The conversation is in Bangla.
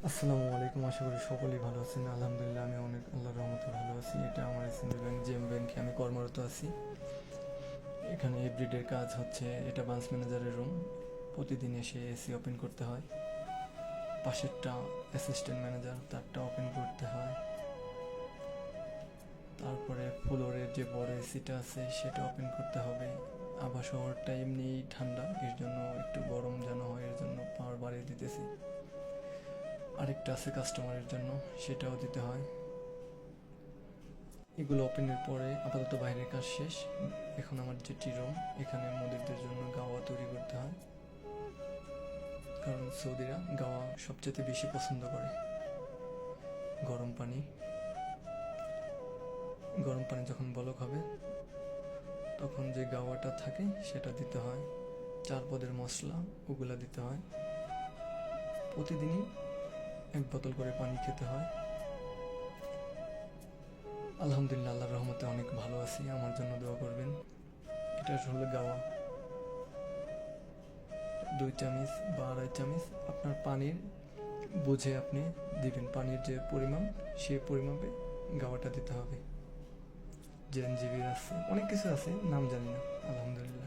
আসসালামু আলাইকুম, আশা করি সকলেই ভালো আছেন। আলহামদুলিল্লাহ আমি অনেক আল্লাহর রহমতে ভালো আছি। এটা আমার এসএমবি ব্যাংক, জেম ব্যাংকে আমি কর্মরত আছি। এখানে এভরিডের কাজ হচ্ছে, এটা ব্রাঞ্চ ম্যানেজারের রুম। প্রতিদিন এসে এসি ওপেন করতে হয়। পাশেরটা অ্যাসিস্ট্যান্ট ম্যানেজার, তারটা ওপেন করতে হয়। তারপরে ফ্লোরের যে বড় এসিটা আছে সেটা ওপেন করতে হবে। আবার শহরটা এমনিই ঠান্ডা, এর জন্য একটু গরম যেন হয়, এর জন্য পাওয়ার বাড়িয়ে দিতেছি। আরেকটা আছে কাস্টমারের জন্য, সেটাও দিতে হয়। এগুলো ওপেনের পরে আপাতত বাইরের কাজ শেষ। এখন আমার যেটি রুম, এখানে মুদিরদের জন্য গাওয়া তৈরি করতে হয়, কারণ সৌদিরা গাওয়া সবচেয়ে বেশি পছন্দ করে। গরম পানি গরম পানি যখন বলক হবে তখন যে গাওয়াটা থাকে সেটা দিতে হয়। 4 পদের মশলা ওগুলা দিতে হয়। প্রতিদিনই 1 বোতল করে পানি খেতে হয়। আলহামদুলিল্লাহ, আল্লাহর রহমতে অনেক ভালো আছি। আমার জন্য দোয়া করবেন। এটা হলো গাওয়া, 2 চামচ বা 2.5 চামচ আপনার পানির বুঝে আপনি দিবেন। পানির যে পরিমাণ, সেই পরিমাপে গাওয়াটা দিতে হবে। জেনজিবির আছে, অনেক কিছু আছে, নাম জানি না। আলহামদুলিল্লাহ।